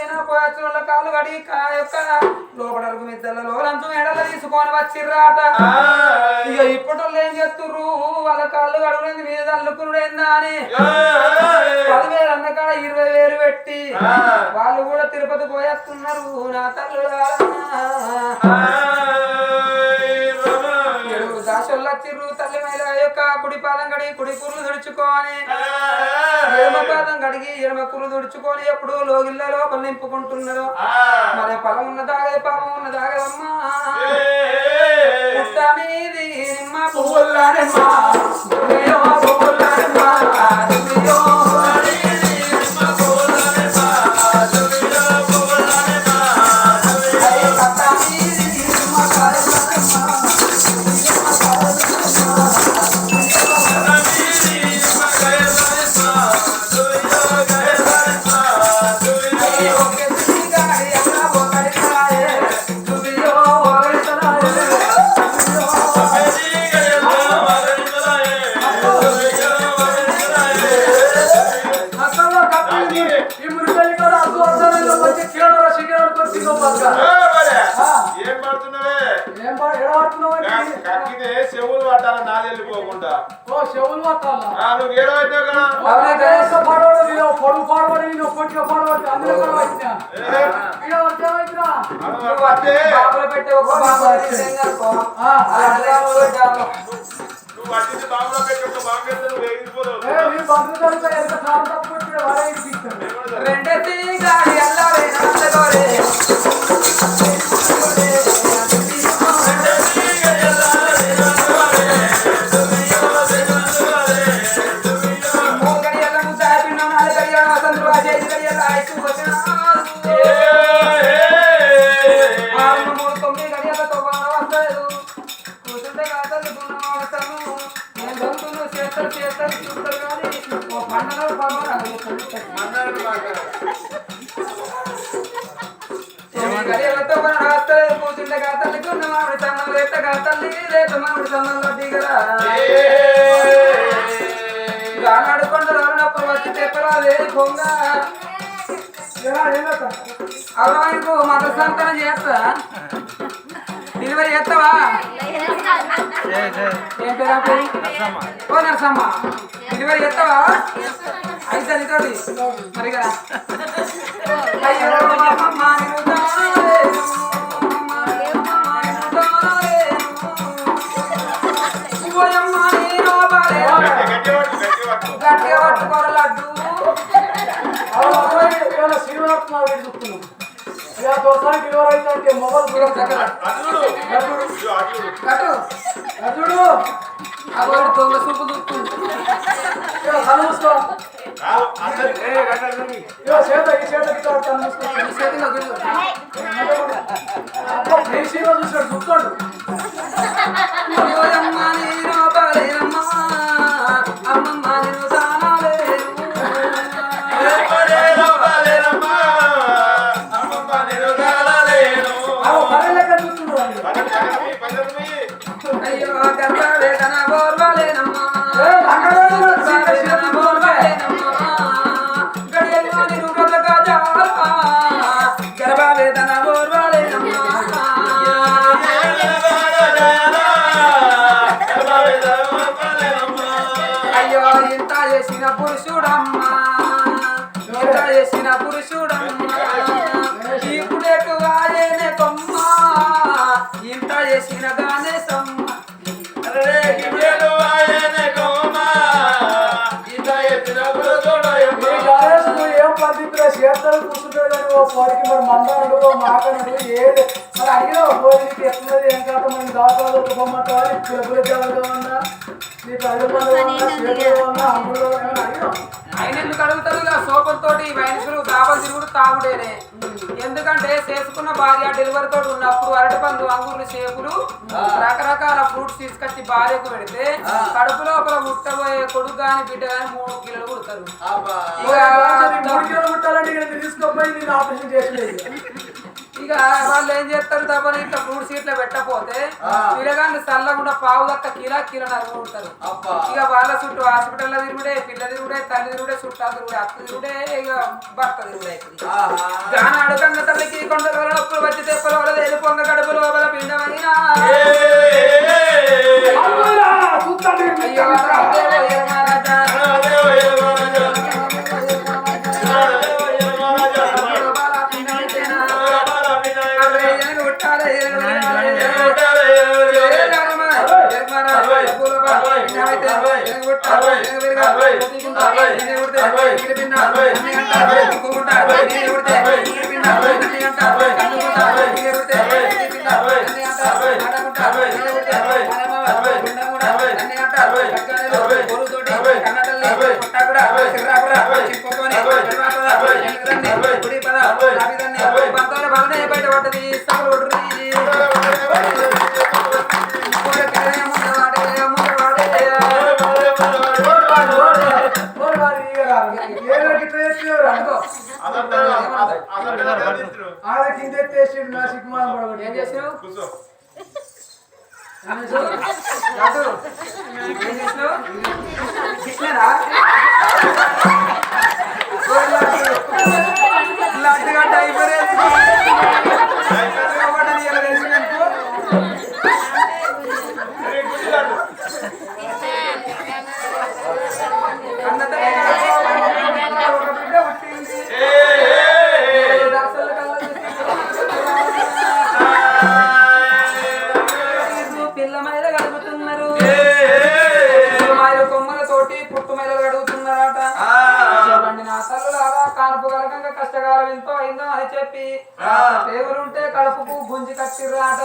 పోయినా పోయచ్చుల కాళ్ళు కడిగి యొక్క లోపడకు మిద్దలలో లంచం ఎడల తీసుకొని వచ్చిర్రాట ఇక ఇప్పటి ఏం చేస్తుర్రు వాళ్ళ కాళ్ళు కడుగులేదు మీద అల్లుకురుడైందా అని 10,000 అన్నకాడ 20,000 పెట్టి వాళ్ళు కూడా తిరుపతి పోయేస్తున్నారు నా తల్లు దాసొల్లచ్చిర్రు తల్లి మహిళ యొక్క కుడి పాదం కడిగి కుడి కుర్లు తుడుచుకొని ఎడమ పాదం కడిగి ఎడమ కుర్లు తుడుచుకొని ఎప్పుడు లోగిళ్ళ లోపల నింపుకుంటున్నారు మరి పొలం ఉన్న దాగే పాపం ఉన్న దాగదమ్మా పుట్ట మీది నిమ్మ పువ్వుల్లాడమ్మా చెవులు పట్టాలి నాదెళ్ళిపోకుండా చెవులు పట్టాలా నువ్వు ఏడవైతే కదా పొడుగు పాడబడి కొట్టిగా పాడబడి అందులో పెట్టే ఒక నువ్వు పట్టింది బాబులో పెట్టి ఒక బాబు పెడితే నువ్వు ఎగిరిపోతావు రెండెత్తి గాడి అల్లారే గానాడుకొండప్పుడు వచ్చి చెప్పరాదే పొంగ అవకు మనసంతన చేస్తా డెలివరీ చేస్తావా ఏం పేరు ఓ నరసమ్మ డెలివరీ చేస్తావా అయితే నీతోటి మరి కదా గట్టిగా పట్టుకోరు లడ్డు మొబైల్ అవాడు దొంగ సూపు చూస్తుంది చూస్తాడు అయ్యో గర్భవేదన బోర్వాలేనమ్మా గడియల్లోని రూపతగా జాల్పా గర్భవేదన బోర్వాలేనమ్మా అయ్యో ఇంత చేసిన పురుషుడమ్మా ఇంత చేసిన పురుషుడమ్మా ఇప్పుడెక్కువ కొమ్మ ఇంత చేసిన గానే సమ్మ చేస్తాడు కూర్చుంటాడు కానీ ఓ పోరికి మరి మందాడు ఓ మాకనుడు ఏడు మరి అడిగిన పోరికి ఎట్లున్నది ఏం కాదు మన దాఖలు ఒక బొమ్మటాలి చెప్పుల చెవులుగా ఉన్నా నీకు అడుగులో ఉన్నా అమ్ములో అడిగిన ఆయన ఎందుకు అడుగుతారు ఇక సోపంతోటి వయసులు దాబలు తిరుగుడు తాగుడేనే ఎందుకంటే చేసుకున్న భార్య డెలివరీ తోటి ఉన్నప్పుడు అరటి పండ్లు అంగూర్లు చేపులు రకరకాల ఫ్రూట్స్ తీసుకొచ్చి భార్యకు పెడితే కడుపు లోపల ముట్టబోయే కొడుకు గాని బిడ్డ గాని 3 కిలోలు కుడతారు తీసుకోపోయి నేను ఆపరేషన్ చేసి ఇక వాళ్ళు ఏం చేస్తారు తప్పని ఇట్లా ఫ్రూట్స్ ఇట్లా పెట్టకపోతే పిల్లగాన్ని చల్లకుండా పావు దక్క కిలో నరుగుతారు ఇక వాళ్ళ చుట్టూ హాస్పిటల్లో తిరుగుడే పిల్ల తిరుగుడే తల్లి తిరుగుడే చుట్టాలు తిరుగుడే అత్త తిరుగుడే ఇక భర్త తిరుగుడే గాన అడుగంగ తల్లికి కొండ నొప్పులు వచ్చి తెప్పల వల్ల ఏది పొంగ కడుపు లోపల పిండమైనా బయట పడ్డది ఏం చేసావు లాంటిగా టైపర్ పిల్లమైలు గడుపుతున్నారు కొమ్మలతోటి పుట్టుమైలు గడుపుతున్నారట చూడండి నా తల్లులారా కానుపు కలకంగా కష్టకాలం ఎంతో అయిందో అని చెప్పి పేగులుంటే కడుపుకు గుంజి కట్టిర్రాట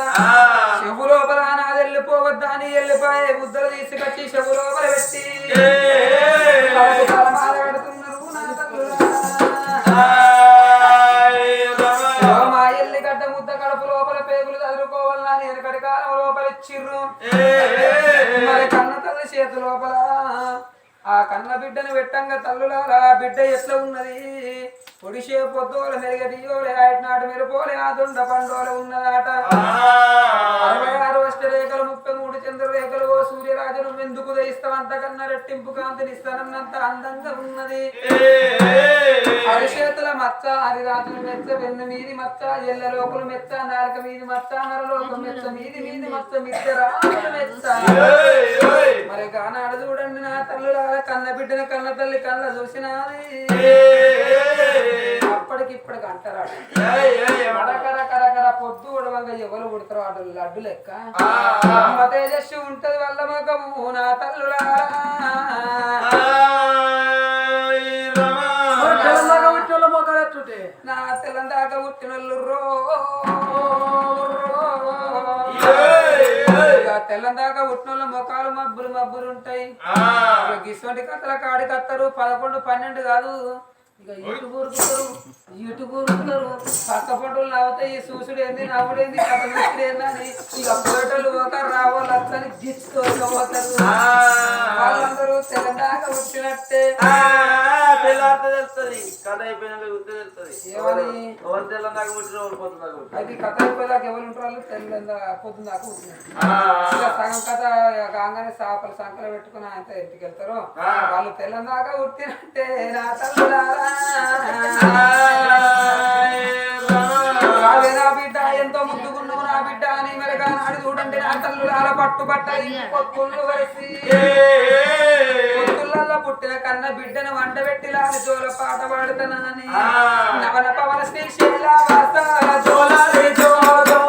చెవు లోపల నాది వెళ్ళిపోవద్దా అని వెళ్ళిపోయే ముద్దలు తీసుకొచ్చి చెవు లోపల పెట్టి మాల కడుతున్నారు నా తల్లులారా మా ఎల్లిగడ్డ ముద్ద కడుపు లోపల పేగులు చదువుకోవాలని వెనకటి కాలం లోపల ఇచ్చిర్రు మరి కన్న తల్లి చేతి లోపల ఆ కన్న బిడ్డను పెట్టంగా తల్లులారా బిడ్డ ఎట్లా ఉన్నది పొడిసే పొద్దుల మెరుగదియోలే నాటి మెరుపోలే ఆ దొండ పండోల ఉన్నదాట 66 అష్టరేఖలు 33 చంద్రరేఖలు ఓ సూర్యరాజు ఎందుకు దయిస్తావు అంతకన్నా రెట్టింపు కాంతినిస్తానన్నంత అందంగా ఉన్నది అరిచేతుల మచ్చ హరిరాజులు మెచ్చ వెన్ను మీది మచ్చ ఎల్ల లోకులు మెచ్చ నాలుక మీది మచ్చ నరలోకం మెచ్చ మీది మీది మచ్చ మిద్దరా మెచ్చ మరి గానాడు చూడండి నా తల్లులారా కన్న బిడ్డను కన్న తల్లి కళ్ళ చూసినది అప్పటికిప్పటికి అంటారా కరకర పొద్దు ఉడవంగా ఎవరు ఉడతారు అటు లడ్డు లెక్క తేజస్సు ఉంటది వల్ల మగము నా తల్లులారా నా తెలంగాణ పుట్టినోళ్ళు తెల్లందాక పుట్టినోళ్ళ ముఖాలు మబ్బులు ఉంటాయి ఇటువంటి కథల కాడి కత్తరు 11, 12 కాదు ఇక ఇటు కూరుకుతారు పక్క పంటలు నవ్వుతాయి చూసుడు ఏంది నవ్వుడేంది కథ చూసుడు ఏందని ఇక పోటలు ఒక రావాళ్ళు అట్లని గిచ్చుకోకపోతారు వాళ్ళందరూ తెలంగాణ వచ్చినట్టే తెలుస్తుంది కథ అయిపోయిన తెలుస్తుంది ఏమని తెల్లందాక పుట్టిన పోతుందాక అది కథ అయిపోయేదాకా ఎవరు ఉంటారు వాళ్ళు పొద్దుందాకా పుట్టినట్టు ఇక సగం కథ కాగానే చేపలు సంకలు పెట్టుకుని ఆయన ఇంటికి వెళ్తారు వాళ్ళు తెల్లందాక పుట్టినట్టే నా తల్లులారా నా బిడ్డ ఎంతో ముద్దుకున్నావు నా బిడ్డ అని మెరగా నాడు చూడండి నా తల్లులారా పట్టుబట్టది పొత్తుళ్ళు కలిసి పొత్తులలో పుట్టిన కన్న బిడ్డను వంట పెట్టి లాని జోల పాట పాడుతానని నవన పవన శ్రీశైల జోలాలి జోలో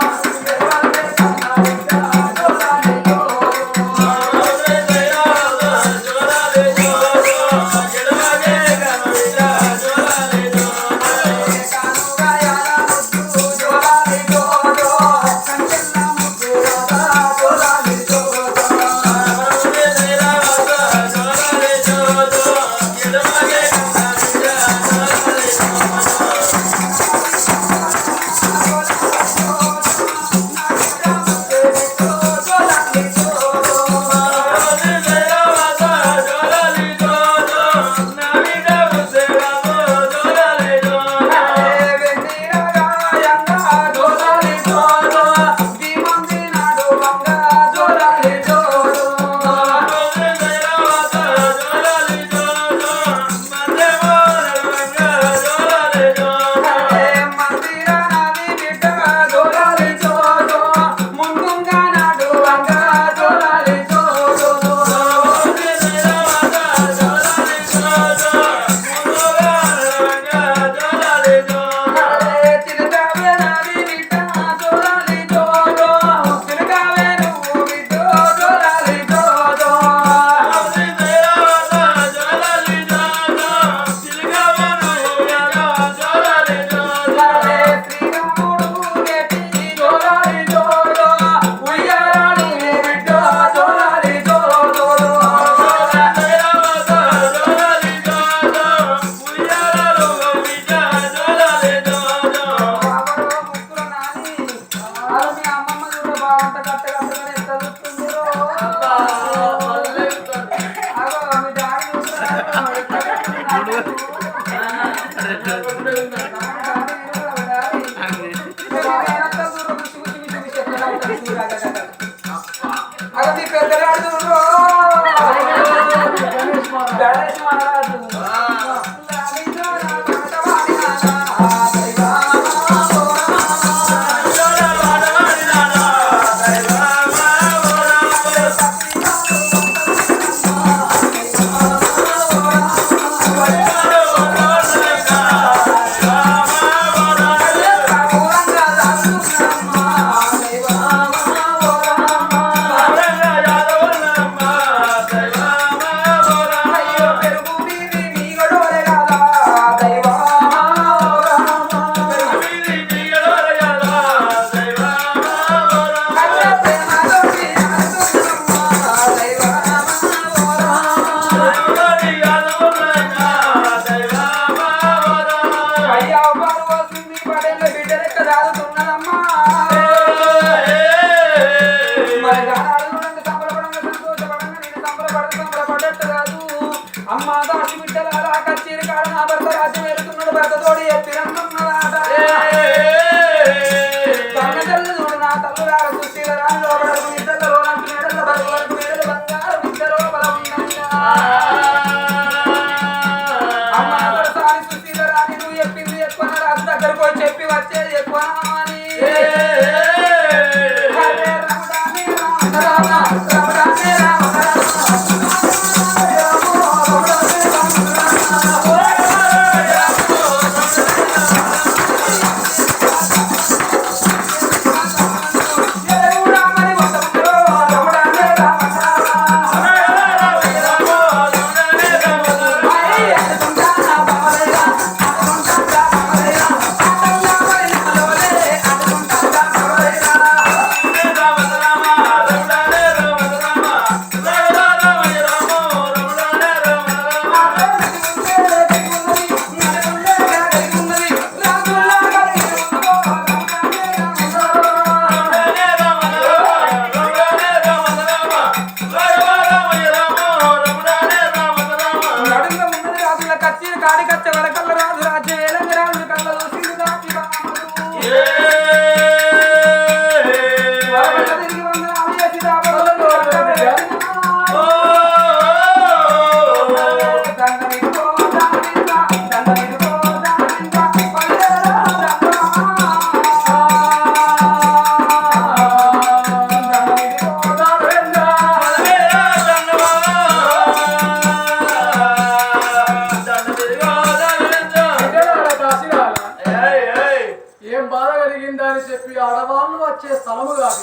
ఏం బాధ కలిగిందా అని చెప్పి ఆడవాళ్ళు వచ్చే స్థలము కాదు.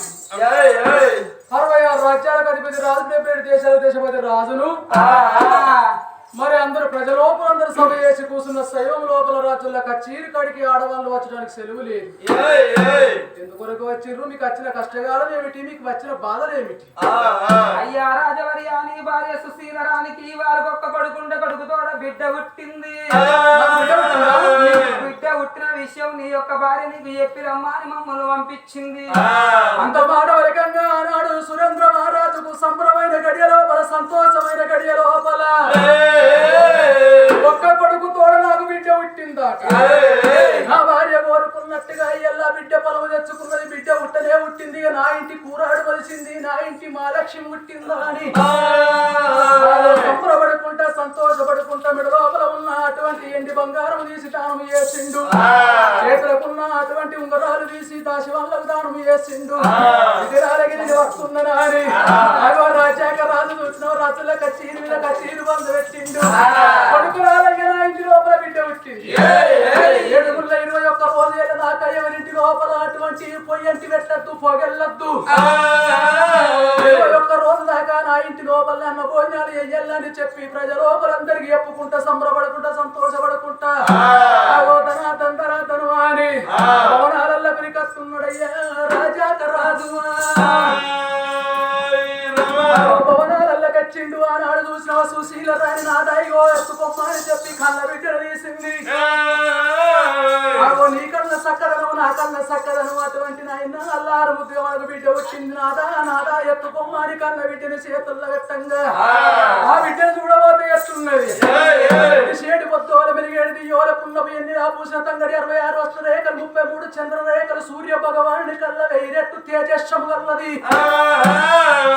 66 రాజ్యాలకు అధిపతి రాజు, 77 దేశాల దేశపతి రాజును. మరి అందరు ప్రజలోపల అందరు సభ చేసి కూర్చున్న శైవం లోపల రాజుల కచ్చీరి కడికి ఆడవాళ్ళు వచ్చడానికి సెలవు లేదు. ఎందుకొరకు వచ్చిర్రు? మీకు వచ్చిన కష్టకాలం ఏమిటి? మీకు వచ్చిన బాధలు ఏమిటి? అయ్యా రాజవర్యా, నీ భార్య సుశీల రానికి వారికొక్క కొడుకుంటే కొడుకుతోడ బిడ్డ పుట్టింది. బిడ్డ పుట్టిన విషయం నీ యొక్క భార్య నీకు చెప్పి రమ్మని మమ్మల్ని పంపించింది. అంత మానవరికంగా ఆనాడు సురేంద్ర మహారాజుకు సంబరమైన గడియ లోపల, సంతోషమైన గడియ లోపల ఒక్క కొడుకు తోడ నాకు బిడ్డ పుట్టిందాట. నా భార్య కోరుకున్నట్టుగా ఎల్లా బిడ్డ పొలము తెచ్చుకున్నది. బిడ్డ పుట్టనే పుట్టింది. నా ఇంటి కూరాడు కలిసింది, నా ఇంటి మహాలక్ష్మి పుట్టిందా అని సంబరపడుకుంటా సంతోషపడుకుంటా మెడ లోపల ఉన్న అటువంటి ఎండి బంగారం తీసి దానం చేసిండు. చేతులకున్న అటువంటి ఉంగరాలు తీసి దాశివాళ్ళకు దానం చేసిండు. విరాలగిరి వస్తున్నదా అని రాజాక రాజు చూసిన రాజుల కచ్చీరు మీద కచ్చీరు బంద పెట్టిండు. కొడుకు రాలయ్య నా ఇంటి లోపల బిడ్డ పుట్టింది. 721 రోజుల దాకా ఎవరింటి లోపల అటువంటి పొయ్యంటి పెట్టద్దు, పొగెళ్ళద్దు. 21 రోజు దాకా నా ఇంటి లోపల అన్న భోజనాలు చెయ్యాలని చెప్పి ప్రజల లోపలందరికీ చెప్పుకుంటా సంబరపడుకుంటా సంతోషపడుకుంటా తంతరాతను అని భవనాలలో పిరికత్తున్నాడయ్యా రాజాక రాజు. భవనాలలో కచ్చిండు. ఆనాడు చూసిన సుశీల రాని నాదాయిగో ఎత్తుకొమ్మ అని చెప్పి కళ్ళ బిడ్డను తీసింది. నీ కళ్ళ సక్కదను నా కళ్ళ సక్కదను అటువంటి నాయన అల్లారు ముద్దుగా మనకు బిడ్డ వచ్చింది. నాదా నాదా ఎత్తుకొమ్మ అని కళ్ళ బిడ్డను చేతుల్లో పెట్టంగా ఆ బిడ్డను చూడబోతే ఎత్తున్నది. షేడి పొద్దుల మెలిగేది యోల పున్నపు ఎన్ని ఆపూసిన తంగడి 66 వస్త్ర రేఖలు 33 చంద్ర రేఖలు సూర్య భగవానుడి కళ్ళ వెయ్యిరెట్టు తేజస్సు కల్లది.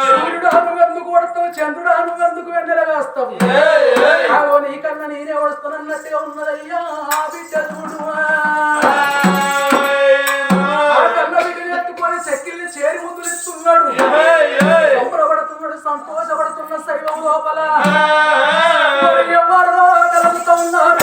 సూర్యుడు అనుగందుకు కొడతావు, చంద్రుడు అనుగందుకు వెన్నెలగాస్తావు. నీ కన్నా నేనే వస్తానన్నట్టుగా ఉన్నదయ్యా ఆ బిడ్డ చూడు. కన్న బిడ్డలు ఎత్తుకొని చెక్కిల్ని చేరి ముద్దులు ఇస్తున్నాడు. సంబరపడుతున్నాడు, సంతోషపడుతున్న శైవం లోపల ఎవరు కలుగుతూ ఉన్నారు.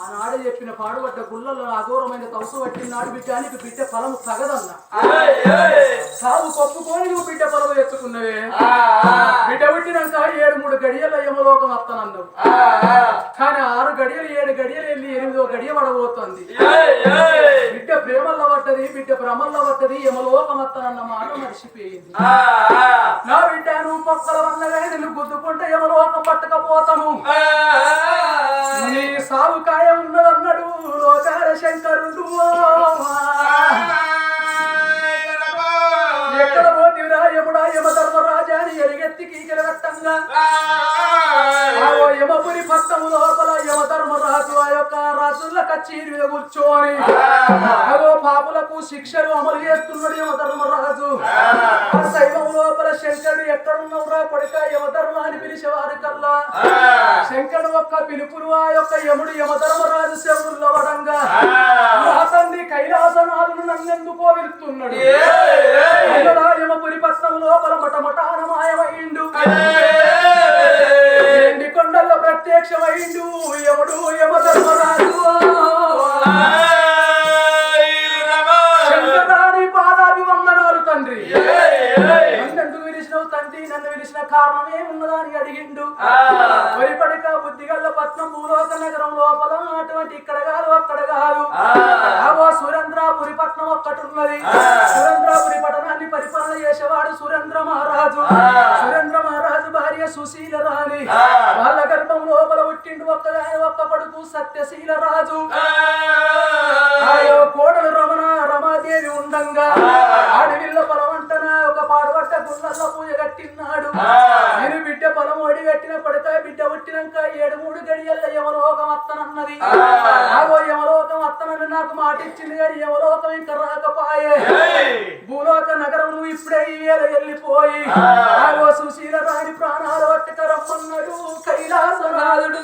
ఆనాడు చెప్పిన పాడుబడ్డ గుళ్ళలో అఘోరమైన తవసు పట్టినాడు. బిడ్డానికి బిడ్డ ఫలము తగదన్నా. సాగు కొప్పుకొని నువ్వు బిడ్డ ఫలము ఎత్తుకున్నవే. బిడ్డ పుట్టినాక 7 గడియల యమలోకం వస్తానన్నావు. కానీ 6 గడియలు 7 గడియలు వెళ్ళి 8వ గడియ పడబోతుంది. బిడ్డ ప్రేమల్లో పట్టది, బిడ్డ భ్రమల్లో పట్టది, యమలోకం వస్తానన్న మాట మర్చిపోయింది. నా బిడ్డ నువ్వు పక్కల వన్నగా నిన్ను గుద్దుకుంటే యమలోకం పట్టకపోతాము. నీ సాగు కాయం ఉన్నదన్నాడు లోకాల శంకరుడు. ఎక్కడ పోతివిరా యముడా యమధర్మరాజా అని ఎలుగెత్తి కీకల రక్తంగా యమపురి పట్టము లోపల యమధర్మరాజు ఆ యొక్క రాజుల కచ్చీరి మీద కూర్చోని పాపులకు శిక్షలు అమలు చేస్తున్నాడు యమధర్మరాజు. ఆ శైవం లోపల శంకరుడు ఎక్కడున్నవురా కొడుక యమధర్మ అని పిలిచేవారు కల్లా శంకరుడు ఒక్క పిలుపును ఆ యొక్క యముడు యమధర్మరాజు శవుల్లో వడంగా నా తండ్రి కైలాసనాథుడు నన్నెందుకో వెళ్తున్నాడు. యమపురి పట్నం లోపల మటమటాన మాయమైండు. ఎండి కొండల్లో ప్రత్యక్షమైండు యముడు యమధర్మరాజు. శంకరాని పాదాభివందనాలు తండ్రి. నన్నెందుకు పిలిచినవు తండ్రి? నన్ను పిలిచిన కారణం ఏమున్నదా అని అడిగిండు. వరిపడక బుద్ధిగల్ల పట్నం భూలోక నగరం లోపల అటువంటి ఇక్కడ కాదు అక్కడ కాదు సురేంద్రపురి పట్నం ఒక్కటున్నది. సురేంద్రపురి పట్టణాన్ని పరిపాలన చేసేవాడు సురేంద్ర మహారాజు. సురేంద్ర మహారాజు భార్య సుశీల రాణి. వాళ్ళ గర్భం లోపల పుట్టిండు ఒక్క కొడుకు సత్యశీల రాజు. కోడలు రమాదేవి ఉండంగా అడవిల్ల పొలమంటన ఒక పాడుబట్ట గుళ్ళల్లో పూజ కట్టినాడు. నేను బిడ్డ పొలం ఒడి కట్టిన పడక బిడ్డ పుట్టి పుట్టినాక 7 గడియల్ల యమలోకం అత్తనన్నది. ఆగో యమలోకం అత్తనని నాకు మాట ఇచ్చింది కానీ యమలోకం ఇంకా రాకపాయే. భూలోక నగరం నువ్వు ఇప్పుడే వెళ్ళిపోయి ఆగో సుశీల రాణి ప్రాణాలు పట్టుకరమ్మన్నాడు కైలాసనాథుడు.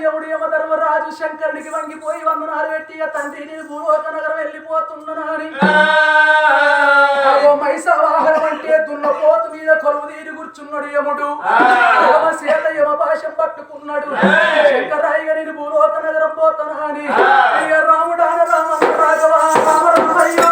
యముడు యమధర్మరాజు శంకరుడికి వంగిపోయి వందనాలు పెట్టి తండ్రి నేను భూలోక నగరం వెళ్ళిపోతున్నానని మైసవాహనం అంటే దున్నపోతు మీద కొలువు తీరి కూర్చున్నాడు యముడు. యమ సేత యమ భాషం పట్టుకున్నాడు. శంకరాయ్య నేను భూలోక నగరం పోతానా అని ఇక రాముడాన రామ రాఘవ రామ రామయ్య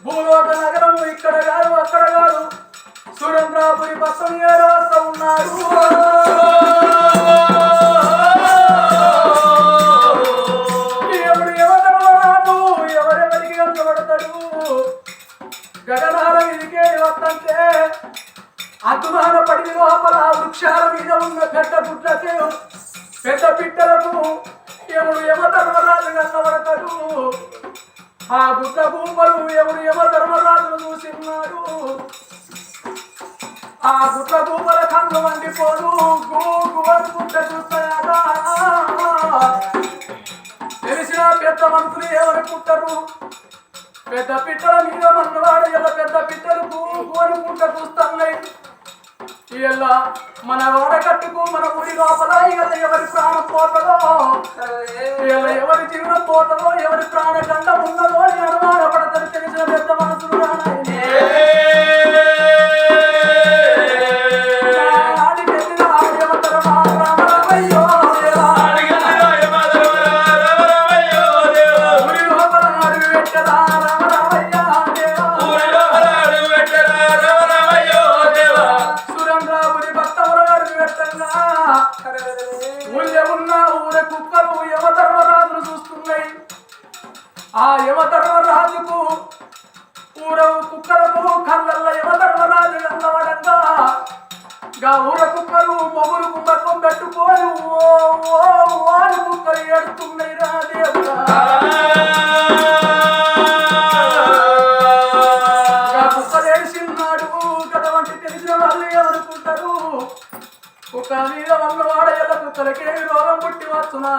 భూలోక నగరం ఇక్కడ కాదు అక్కడ కాదు సురేంద్రాపురి పక్కన వస్తా ఉన్నారు. ఎవడు ఎవరు ఎవరెవరికి కనబడతాడు. గగనాల మీదికే వస్తంటే అద్మాన పడి లోపల వృక్షాల మీద ఉన్న పెద్ద గుడ్లకే పెద్ద పిట్టలకు ఎవడు యమధర్మరాజు కనబడతాడు. ఆ గుడ్ల భూములు ఎవడు యమధర్మరాజును చూసిన్నాడు. ఆ గుడ్ల భూముల కన్ను వండిపోను గుంట చూస్తాయా. తెలిసిన పెద్ద మనుషులు ఏమనుకుంటారు. పెద్ద పిట్టల మీద మన్నవాడు ఎలా పెద్ద పిట్టలు గుంట చూస్తున్నాయి. ఇలా మన వాడకట్టుకు మన ఊరి లోపల ఇలా ఎవరి ప్రాణం పోతుందో ఇలా ఎవరి జీవనం పోతుందో ఎవరి ప్రాణగండం ఉన్నదో అని అనుమానపడతారు. తెలిసిన పెద్ద మనసులు ఊరి లోపల అడుగు పెట్టరా ఊళ్ళో ఉన్న ఊర కుక్కలు యమధర్మరాజును చూస్తున్నాయి. ఆ యమధర్మరాజుకు ఊర కుక్కలకు కళ్ళల్ల యమధర్మరాజు కన్నవడంగా ఊర కుక్కలు మొగులు కుంభకం పెట్టుకొని ఓ కుక్కలు ఏడుతున్నాయి. రా దేవుడా కుక్కలు ఏడిసిన్నాడు కదా వంటి తెలిసిన వాళ్ళు ఏమనుకుంటారు. కుక్క మీద వన్నవాడ ఎల్ల కుక్కలకి రోగం పుట్టి వచ్చునా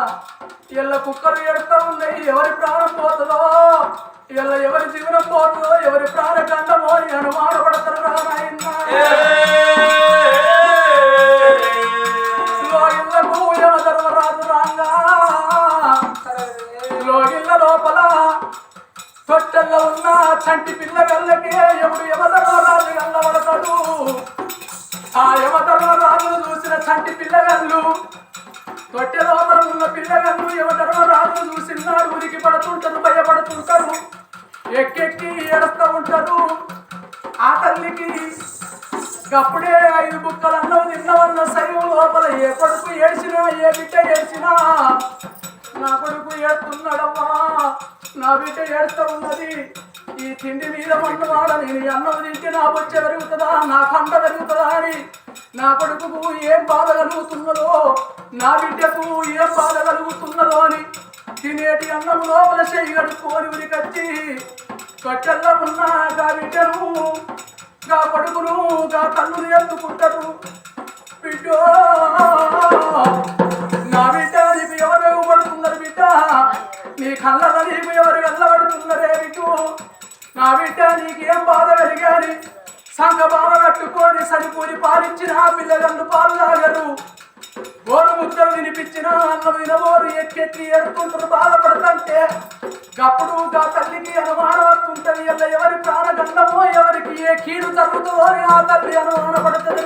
ఎల్ల కుక్కలు ఏడుస్తూ ఉన్నాయి. ఎవరి ప్రాణం పోతుందో ఎల్ల ఎవరి జీవనం పోతుందో ఎవరి ప్రాణగండమో అని అనుమానపడతారు. రానాయన లోగిళ్ళకు యమధర్మరాజు రాంగా లోగిళ్ళ లోపల తొట్టెల్లో ఉన్న చంటి పిల్లగల్లకి ఎవడు యమధర్మరాజు గల్లబడతాడు. ఆ యమధర్మరాజును చూసిన చంటి పిల్లగల్లు తొట్టె లోపల ఉన్న పిల్లగల్లు యమధర్మరాజును చూసినాడు. ఉరికి పడుతుంటారు, భయపడుతుంటారు, ఎక్కెక్కి ఏడుస్తూ ఉంటారు. ఆ తల్లికి అప్పుడే 5 బుక్కలు అన్నం తిన్నవన్న సైవం లోపల ఏ కొడుకు ఏడ్చినా ఏ బిడ్డ ఏడ్చినా నా కొడుకు ఏడుతున్నాడమ్మా నా బిడ్డ ఏడుస్తూ ఉన్నది. ఈ తిండి మీద మన్నవాడ నేను అన్నం తింటే నా బొచ్చ పెరుగుతుందా నా కంట పెరుగుతుందా అని నా కొడుకు ఏం బాధ కలుగుతున్నదో నా బిడ్డకు ఏం బాధ కలుగుతున్నదో అని తినేటి అన్నం లోపల చెయ్యి కడుక్కొని ఉరికొచ్చి కట్టెల్లో ఉన్న గా బిడ్డను గా కొడుకును గా తల్లుని ఎత్తుకుంటారు. బిడ్డో నా బిడ్డ నీకు ఎవరు పడుతున్నారు. బిడ్డ నీ కళ్ళ నీకు ఎవరు వెళ్ళబడుతున్నారే. బిడ్డు నా బిడ్డ నీకేం బాధ కలిగాని సంఘ బాధ కట్టుకొని సరిపూరి పాలించిన పిల్లగండు పాలు తాగరు. గోరు ముద్దలు వినిపించిన అన్నం వినబోరు ఎక్కెక్కి ఎడుతుంటారు బాధపడతంటే అప్పుడు గా తల్లికి అనుమానం వస్తుంటది అలా ఎవరి ప్రాణగండమో ఎవరికి ఏ కీడు జరుగుతుందో అని ఆ తల్లి అనుమానపడుతుంది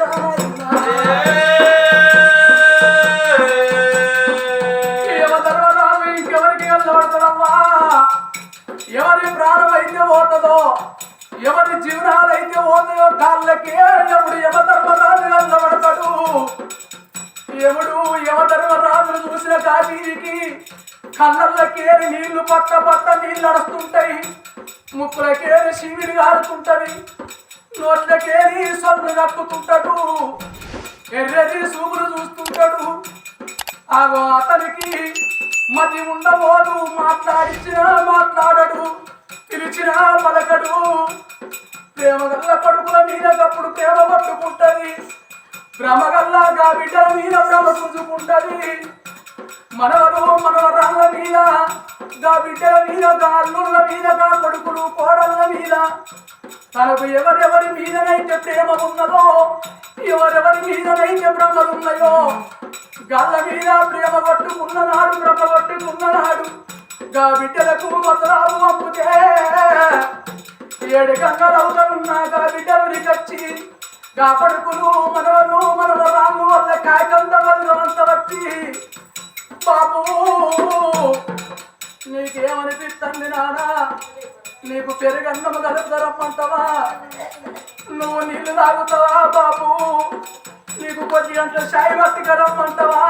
యమధర్మరాజు ఇంకెవరికి వెళ్ళబడతాడమ్మా ఎవరి ప్రాణం అయితే పోతుందో ఎవరి జీవనాలు అయితే పోతాయో కాళ్ళకే ఎవడు యమధర్మరాజు వెళ్ళబడతాడు ఎవడు యమధర్మరాజును చూసిన కాశీకి కళ్ళకేరి నీళ్లు పట్ట పట్ట నీళ్ళు నడుస్తుంటాయి ముక్కులకేరి శివిరి గారుతుంటది నోట్లకేరి సొల్లు కక్కుతుంటాడు ఎర్రెది సూపులు చూస్తుంటాడు ఆగో అతనికి మతి ఉండబోదు మాట్లాడించినా మాట్లాడడు పిలిచినా పలకడు ప్రేమగల్ల కొడుకుల మీద కప్పుడు ప్రేమ పట్టుకుంటది భ్రమగల్లాగా బిడ్డల మీద భ్రమ పుంజుకుంటది మనవరు మనవరాళ్ళ మీద గా బిడ్డల మీద గా అల్లుళ్ళ మీద గా కొడుకులు కోడళ్ళ మీద తనకు ఎవరెవరి మీదనైతే ప్రేమ ఉన్నదో ఎవరెవరి మీదనైతే భ్రమలున్నాయో గాళ్ళ మీద ప్రేమ పట్టుకున్న నాడు భ్రమ పట్టుకున్న నాడు గా బిడ్డలకు మతరాలు పంపుతే 7 గంగలవుతనున్నా గా బిడ్డలు నికచ్చి గా కొడుకులు మనవరు మనవరాళ్ళు వల్ల కాయకంత బలగమంత వచ్చి బాబు నీకేమనిపిస్తుంది నానా నీకు పెరుగన్నము కలుపుతారమ్మంటావా నువ్వు నీళ్లు తాగుతావా బాబు నీకు కొద్ది గంటల షాయి పట్టుక రమ్మంటావా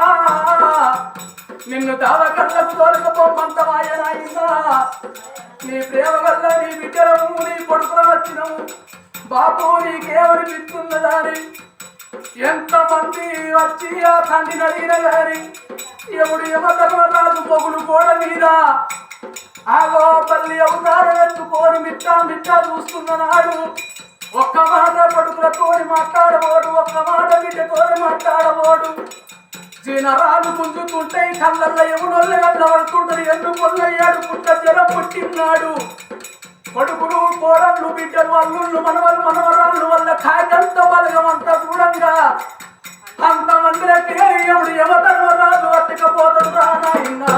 నిన్ను దావకళ్ళకు తోలుకపోమంటావా ఏనాయిందా నీ ప్రేమ వల్ల నీ బిడ్డలము నీ కొడుకులు వచ్చినము బాబు నీకేమనిపిస్తున్నదాని ఎంతమంది వచ్చి ఆ తండ్రిని అడిగిన గాని ఎవడు యమధర్మరాజు పొగుడు గోడ మీద ఆగో పల్లి అవతారం ఎత్తుకొని మిట్టా చూస్తున్నాడు ఒక్క మాట కొడుకులతోని మాట్లాడబోడు ఒక్క మాట బిడ్డతోని మాట్లాడబోడు జీనరాలు గుంజుతుంటాయి కళ్ళల్లో ఎవడోళ్ళు వెళ్ళబడుతుంటారు ఎన్ను కొల్లయ్యాడు పుట్ట జరం పుట్టిన్నాడు కొడుకులు కోడళ్ళు బిడ్డలు అల్లుళ్ళు మనవలు మనవరాళ్ళు వల్ల కాయకంత బలగమంతా చూడంగా అంతమందిలో ఎవడు యమధర్మరాజు పట్టుకపోతాడు రా నాయనా